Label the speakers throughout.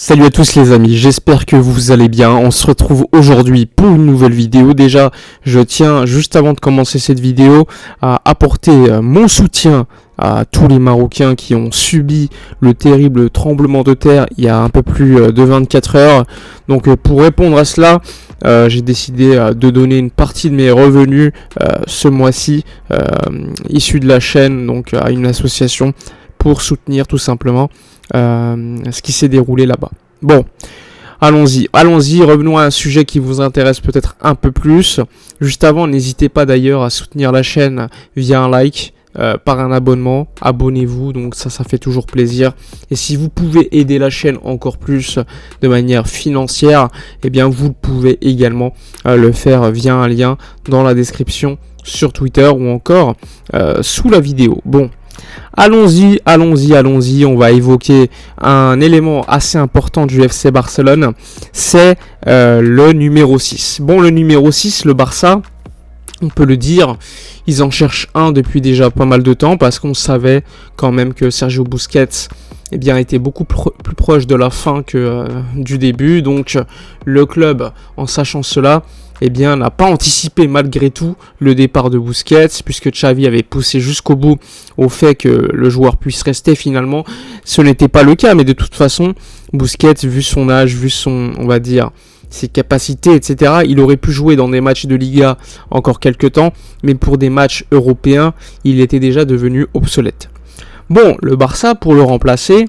Speaker 1: Salut à tous les amis, j'espère que vous allez bien. On se retrouve aujourd'hui pour une nouvelle vidéo. Déjà, je tiens juste avant de commencer cette vidéo à apporter mon soutien à tous les Marocains qui ont subi le terrible tremblement de terre il y a un peu plus de 24 heures. Donc pour répondre à cela, j'ai décidé de donner une partie de mes revenus ce mois-ci issus de la chaîne, donc à une association pour soutenir tout simplement ce qui s'est déroulé là-bas. Bon, allons-y, revenons à un sujet qui vous intéresse peut-être un peu plus. Juste avant, n'hésitez pas d'ailleurs à soutenir la chaîne via un like, par un abonnement, abonnez-vous, donc ça fait toujours plaisir. Et si vous pouvez aider la chaîne encore plus de manière financière, eh bien vous pouvez également le faire via un lien dans la description sur Twitter ou encore sous la vidéo. Bon, allons-y, on va évoquer un élément assez important du FC Barcelone, c'est le numéro 6. Bon, le numéro 6, le Barça, on peut le dire, ils en cherchent un depuis déjà pas mal de temps parce qu'on savait quand même que Sergio Busquets était beaucoup plus proche de la fin que du début. Donc le club, en sachant cela, n'a pas anticipé malgré tout le départ de Busquets, puisque Xavi avait poussé jusqu'au bout au fait que le joueur puisse rester. Finalement, ce n'était pas le cas, mais de toute façon, Busquets, vu son âge, vu son, on va dire, ses capacités, etc., il aurait pu jouer dans des matchs de Liga encore quelques temps, mais pour des matchs européens, il était déjà devenu obsolète. Bon, le Barça, pour le remplacer,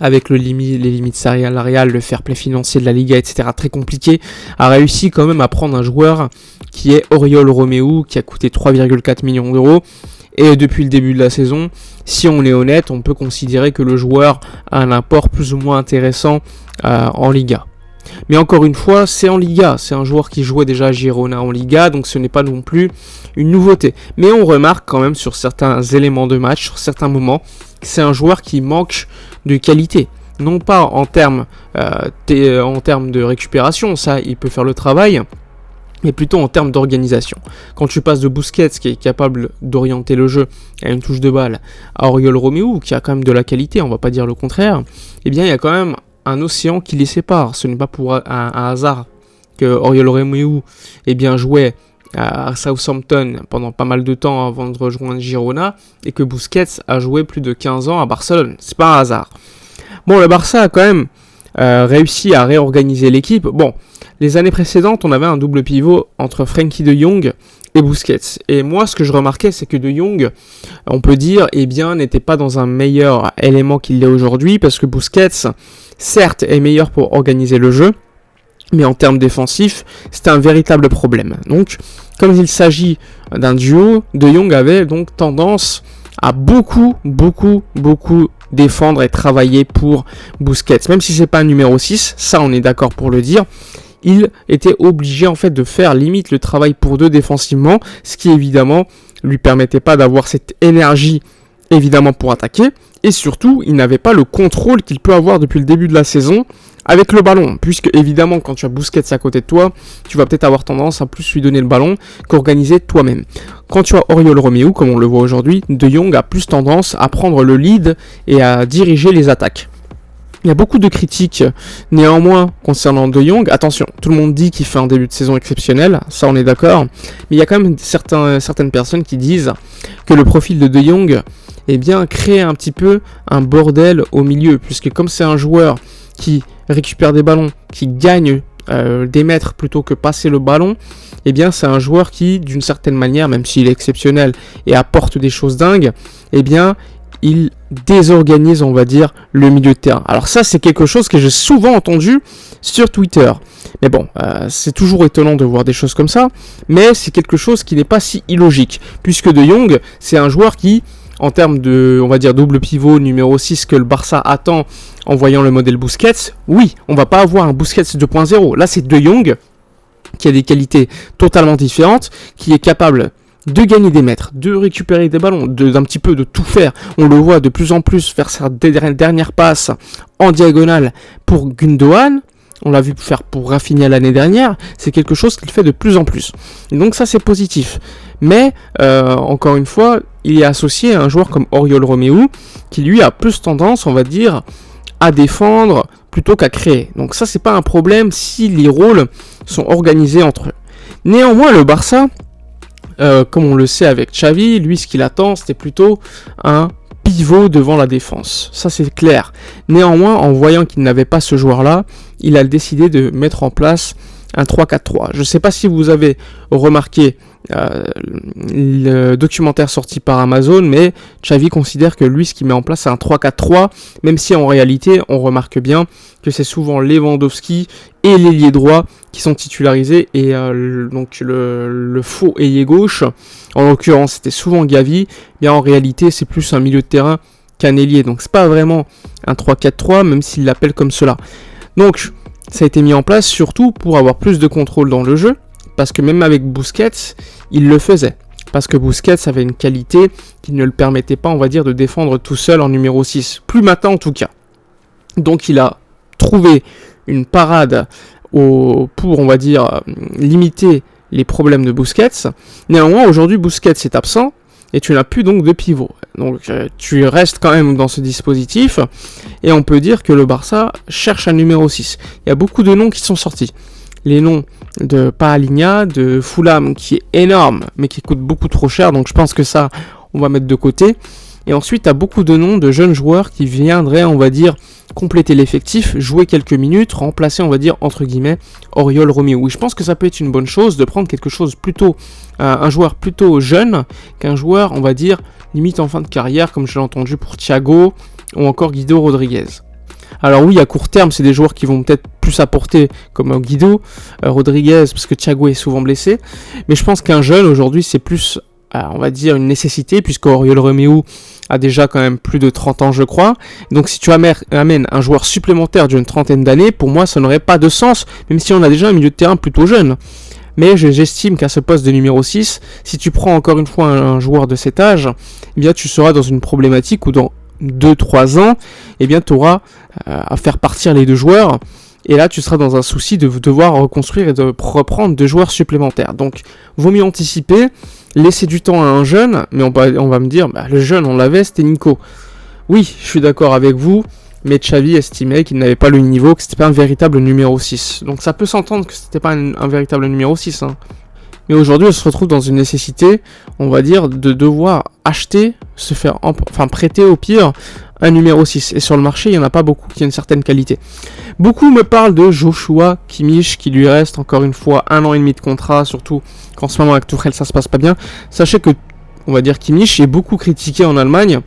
Speaker 1: avec les limites salariales, le fair play financier de la Liga, etc., très compliqué, a réussi quand même à prendre un joueur qui est Oriol Romeu, qui a coûté 3,4 millions d'euros. Et depuis le début de la saison, si on est honnête, on peut considérer que le joueur a un apport plus ou moins intéressant en Liga. Mais encore une fois, c'est en Liga, c'est un joueur qui jouait déjà à Girona en Liga, donc ce n'est pas non plus une nouveauté. Mais on remarque quand même sur certains éléments de match, sur certains moments, que c'est un joueur qui manque de qualité. Non pas en termes de récupération, ça il peut faire le travail, mais plutôt en termes d'organisation. Quand tu passes de Busquets, qui est capable d'orienter le jeu à une touche de balle, à Oriol Romeu, qui a quand même de la qualité, on va pas dire le contraire, il y a quand même un océan qui les sépare. Ce n'est pas pour un hasard que Oriol Romeu jouait à Southampton pendant pas mal de temps avant de rejoindre Girona et que Busquets a joué plus de 15 ans à Barcelone. C'est pas un hasard. Bon, le Barça a quand même réussi à réorganiser l'équipe. Bon, les années précédentes, on avait un double pivot entre Frenkie de Jong et Busquets. Et moi, ce que je remarquais, c'est que de Jong, on peut dire, n'était pas dans un meilleur élément qu'il l'est aujourd'hui, parce que Busquets, certes, est meilleur pour organiser le jeu, mais en termes défensifs, c'était un véritable problème. Donc, comme il s'agit d'un duo, De Jong avait donc tendance à beaucoup défendre et travailler pour Busquets. Même si c'est pas un numéro 6, ça on est d'accord pour le dire, il était obligé en fait de faire limite le travail pour deux défensivement, ce qui évidemment lui permettait pas d'avoir cette énergie évidemment pour attaquer, et surtout il n'avait pas le contrôle qu'il peut avoir depuis le début de la saison avec le ballon, puisque évidemment quand tu as Busquets à côté de toi, tu vas peut-être avoir tendance à plus lui donner le ballon qu'organiser toi-même. Quand tu as Oriol Romeu, comme on le voit aujourd'hui, De Jong a plus tendance à prendre le lead et à diriger les attaques. Il y a beaucoup de critiques néanmoins concernant De Jong. Attention, tout le monde dit qu'il fait un début de saison exceptionnel, ça on est d'accord, mais il y a quand même certaines personnes qui disent que le profil de Jong crée un petit peu un bordel au milieu, puisque comme c'est un joueur qui récupère des ballons, qui gagne des mètres plutôt que passer le ballon, c'est un joueur qui, d'une certaine manière, même s'il est exceptionnel et apporte des choses dingues, il désorganise, on va dire, le milieu de terrain. Alors ça, c'est quelque chose que j'ai souvent entendu sur Twitter. Mais bon, c'est toujours étonnant de voir des choses comme ça, mais c'est quelque chose qui n'est pas si illogique, puisque De Jong, c'est un joueur qui, en termes de, on va dire, double pivot numéro 6 que le Barça attend en voyant le modèle Busquets, oui, on va pas avoir un Busquets 2.0. Là, c'est De Jong qui a des qualités totalement différentes, qui est capable de gagner des mètres, de récupérer des ballons, d'un petit peu de tout faire. On le voit de plus en plus faire sa dernière passe en diagonale pour Gundogan. On l'a vu faire pour Rafinha l'année dernière. C'est quelque chose qu'il fait de plus en plus. Et donc ça, c'est positif. Mais, encore une fois, il est associé à un joueur comme Oriol Romeu, qui lui a plus tendance, on va dire, à défendre plutôt qu'à créer. Donc ça, c'est pas un problème si les rôles sont organisés entre eux. Néanmoins, le Barça, comme on le sait avec Xavi, lui, ce qu'il attend, c'était plutôt un pivot devant la défense. Ça, c'est clair. Néanmoins, en voyant qu'il n'avait pas ce joueur-là, il a décidé de mettre en place un 3-4-3. Je ne sais pas si vous avez remarqué le documentaire sorti par Amazon, mais Xavi considère que lui, ce qu'il met en place, c'est un 3-4-3, même si en réalité, on remarque bien que c'est souvent Lewandowski et l'ailier droit qui sont titularisés, et donc le faux ailier gauche, en l'occurrence, c'était souvent Gavi, mais en réalité, c'est plus un milieu de terrain qu'un ailier, donc c'est pas vraiment un 3-4-3, même s'il l'appelle comme cela. Donc, ça a été mis en place surtout pour avoir plus de contrôle dans le jeu, parce que même avec Busquets, il le faisait. Parce que Busquets avait une qualité qui ne le permettait pas, on va dire, de défendre tout seul en numéro 6. Plus maintenant en tout cas. Donc il a trouvé une parade pour, on va dire, limiter les problèmes de Busquets. Néanmoins, aujourd'hui, Busquets est absent et tu n'as plus donc de pivot. Donc tu restes quand même dans ce dispositif et on peut dire que le Barça cherche un numéro 6. Il y a beaucoup de noms qui sont sortis. Les noms de Paaliña, de Fulham, qui est énorme, mais qui coûte beaucoup trop cher, donc je pense que ça, on va mettre de côté. Et ensuite, tu as beaucoup de noms de jeunes joueurs qui viendraient, on va dire, compléter l'effectif, jouer quelques minutes, remplacer, on va dire, entre guillemets, Oriol Romeu. Oui, je pense que ça peut être une bonne chose de prendre quelque chose plutôt, un joueur plutôt jeune, qu'un joueur, on va dire, limite en fin de carrière, comme je l'ai entendu pour Thiago, ou encore Guido Rodriguez. Alors oui, à court terme, c'est des joueurs qui vont peut-être plus apporter, comme Guido, Rodriguez, parce que Thiago est souvent blessé. Mais je pense qu'un jeune, aujourd'hui, c'est plus, on va dire, une nécessité, puisque Oriol Romeu a déjà quand même plus de 30 ans, je crois. Donc si tu amènes un joueur supplémentaire d'une trentaine d'années, pour moi, ça n'aurait pas de sens, même si on a déjà un milieu de terrain plutôt jeune. Mais j'estime qu'à ce poste de numéro 6, si tu prends encore une fois un joueur de cet âge, eh bien tu seras dans une problématique où dans 2-3 ans, eh bien tu auras à faire partir les deux joueurs, et là tu seras dans un souci de devoir reconstruire et de reprendre deux joueurs supplémentaires. Donc vaut mieux anticiper, laisser du temps à un jeune, mais on va me dire, le jeune on l'avait, c'était Nico. Oui, je suis d'accord avec vous, mais Xavi estimait qu'il n'avait pas le niveau, que c'était pas un véritable numéro 6. Donc ça peut s'entendre que c'était pas un véritable numéro 6, hein. Mais aujourd'hui, on se retrouve dans une nécessité, on va dire, de devoir acheter, prêter au pire un numéro 6. Et sur le marché, il n'y en a pas beaucoup qui ont une certaine qualité. Beaucoup me parlent de Joshua Kimmich, qui lui reste encore une fois 1 an et demi de contrat, surtout qu'en ce moment avec Tuchel, ça se passe pas bien. Sachez que, on va dire, Kimmich est beaucoup critiqué en Allemagne.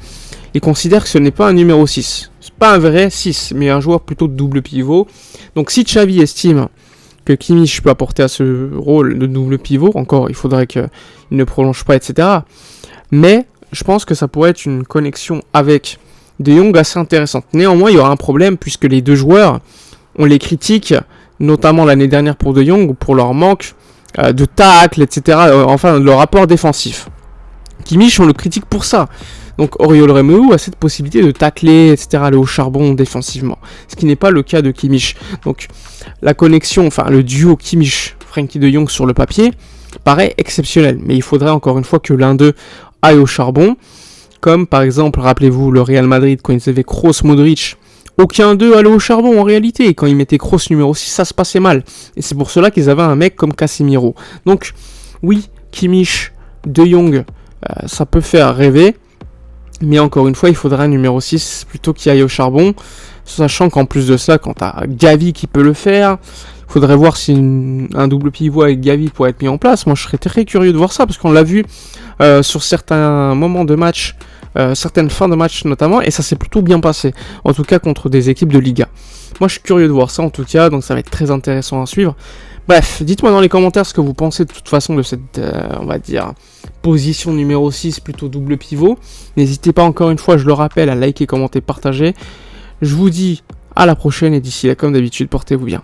Speaker 1: Il considère que ce n'est pas un numéro 6. C'est pas un vrai 6, mais un joueur plutôt de double pivot. Donc si Xavi estime que Kimmich peut apporter à ce rôle de double pivot, encore il faudrait qu'il ne prolonge pas, etc. Mais je pense que ça pourrait être une connexion avec De Jong assez intéressante. Néanmoins, il y aura un problème puisque les deux joueurs, on les critique, notamment l'année dernière pour De Jong, pour leur manque de tacle, etc. Enfin, leur rapport défensif. Kimmich, on le critique pour ça. Donc Oriol Romeu a cette possibilité de tacler, etc., aller au charbon défensivement. Ce qui n'est pas le cas de Kimmich. Donc la connexion, le duo Kimmich-Frenkie de Jong sur le papier paraît exceptionnel. Mais il faudrait encore une fois que l'un d'eux aille au charbon. Comme par exemple, rappelez-vous, le Real Madrid, quand ils avaient Kroos, Modric, aucun d'eux allait au charbon en réalité. Et quand ils mettaient Kroos numéro 6, ça se passait mal. Et c'est pour cela qu'ils avaient un mec comme Casemiro. Donc oui, Kimmich, De Jong, ça peut faire rêver. Mais encore une fois, il faudrait un numéro 6 plutôt qui aille au charbon. Sachant qu'en plus de ça, quand tu as Gavi qui peut le faire, il faudrait voir si un double pivot avec Gavi pourrait être mis en place. Moi, je serais très curieux de voir ça, parce qu'on l'a vu sur certains moments de match, certaines fins de match notamment, et ça s'est plutôt bien passé. En tout cas, contre des équipes de Liga. Moi, je suis curieux de voir ça, en tout cas, donc ça va être très intéressant à suivre. Bref, dites-moi dans les commentaires ce que vous pensez de toute façon de cette, on va dire, position numéro 6, plutôt double pivot. N'hésitez pas encore une fois, je le rappelle, à liker, commenter, partager. Je vous dis à la prochaine et d'ici là, comme d'habitude, portez-vous bien.